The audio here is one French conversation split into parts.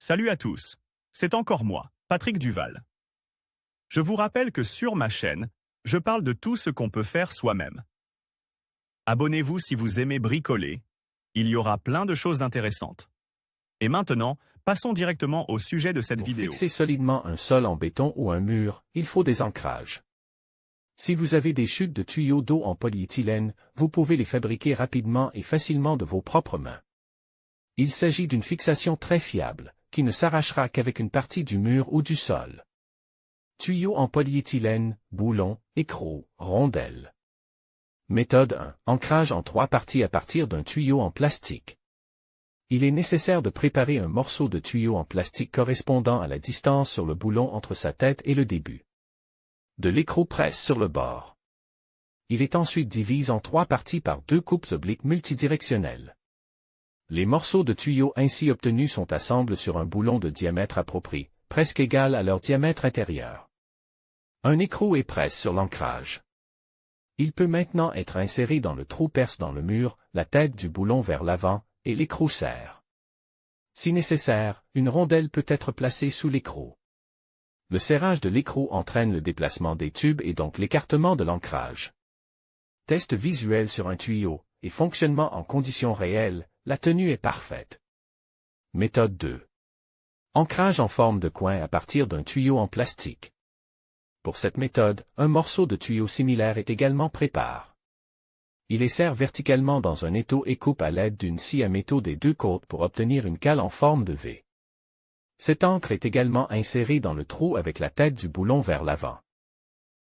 Salut à tous, c'est encore moi, Patrick Duval. Je vous rappelle que sur ma chaîne, je parle de tout ce qu'on peut faire soi-même. Abonnez-vous si vous aimez bricoler, il y aura plein de choses intéressantes. Et maintenant, passons directement au sujet de cette vidéo. Pour fixer solidement un sol en béton ou un mur, il faut des ancrages. Si vous avez des chutes de tuyaux d'eau en polyéthylène, vous pouvez les fabriquer rapidement et facilement de vos propres mains. Il s'agit d'une fixation très fiable, qui ne s'arrachera qu'avec une partie du mur ou du sol. Tuyaux en polyéthylène, boulons, écrous, rondelles. Méthode 1. Ancrage en 3 parties à partir d'un tuyau en plastique. Il est nécessaire de préparer un morceau de tuyau en plastique correspondant à la distance sur le boulon entre sa tête et le début. De l'écrou presse sur le bord. Il est ensuite divisé en 3 parties par 2 coupes obliques multidirectionnelles. Les morceaux de tuyau ainsi obtenus sont assemblés sur un boulon de diamètre approprié, presque égal à leur diamètre intérieur. Un écrou est presse sur l'ancrage. Il peut maintenant être inséré dans le trou perce dans le mur, la tête du boulon vers l'avant, et l'écrou serre. Si nécessaire, une rondelle peut être placée sous l'écrou. Le serrage de l'écrou entraîne le déplacement des tubes et donc l'écartement de l'ancrage. Test visuel sur un tuyau, et fonctionnement en conditions réelles, la tenue est parfaite. Méthode 2. Ancrage en forme de coin à partir d'un tuyau en plastique. Pour cette méthode, un morceau de tuyau similaire est également préparé. Il est serré verticalement dans un étau et coupe à l'aide d'une scie à métaux des 2 côtés pour obtenir une cale en forme de V. Cette encre est également insérée dans le trou avec la tête du boulon vers l'avant.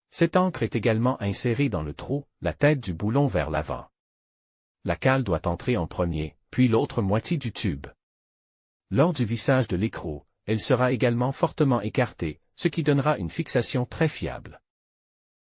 Cette encre est également insérée dans le trou, la tête du boulon vers l'avant. La cale doit entrer en premier, puis l'autre moitié du tube. Lors du vissage de l'écrou, elle sera également fortement écartée, ce qui donnera une fixation très fiable.